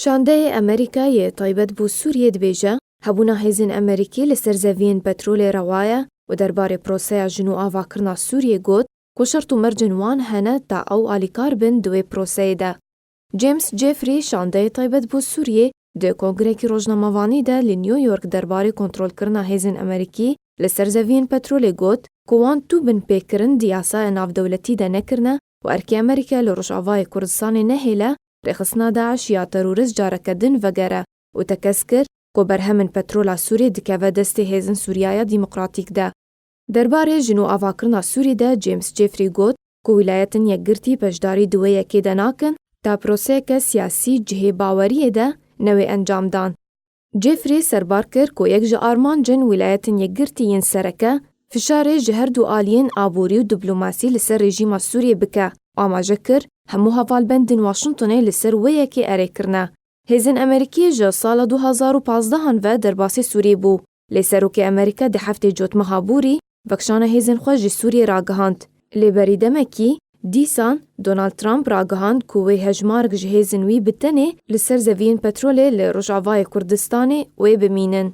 شاندەیە ئەمریکایە تایبەت بۆ سووریە دبێژە هەبوونا هێزن ئەمریکی لەسەر زەڤین پەترۆلێ ڕەوایە و دەربارەی پرۆسەیە ژن و ئاڤاکردنا سووریە گوت کو شەرت و مەرجن وان هەنە تا ئەو ئالیکار بن دوێ پرۆسەیەدا. جیمس جێفری شاندەیە تایبەت بۆ سووریە دێ کۆنگرێکی ڕۆژنامەوانیدا لە نیویۆرک دەربارەی کۆنترۆلکردنا هێزن ئەمریکی لەسەر زەڤین پەترۆلێ گوت کو وان تو بن پێکردن دیاسایە ناودەولەتیدا نەکردنە و ئەرکی ئەمریکا لە ڕۆژئاوای کوردستانی نەهێلا ڕێخستنا داعش یا تەرۆریست جارەکەدن vegere û te kes kir ku berhemên petrola Sûriyê dikeve destê hêzin Sûriyaya Dîmokratîk de. Derbarê jin û avakirina Sûrî de James Jeffrey got ku wîlayetên yekgirtî beşdarî di wê yekê de nakin ta proseyeke siyasî cihê baweriyê de newê encam dan. Jeffrey serbar kir ku yek ji armancên wîlayetên yekgirtî yên sereke fişarê ji her du aliyên aborî û diplomasî li ser rejîma Sûriyê bike. Amaje kir hemû hevalbendên Washingtonê li ser wê yekê erêkirine. Hêzên Emerîkî ji sala 2015 ve derbasî Sûriyê bû. Lê Serokê Emerîka di heftê cotmeha borî vekşana hêzên xwe ji Sûriyê ragihand. Lê berî demekî dîsan Donald Trump ragihand ku wê hejmarek ji hêzên wî bi tenê li ser zeviyên petrolê li Rojavayê Kurdistanê wê bimînin.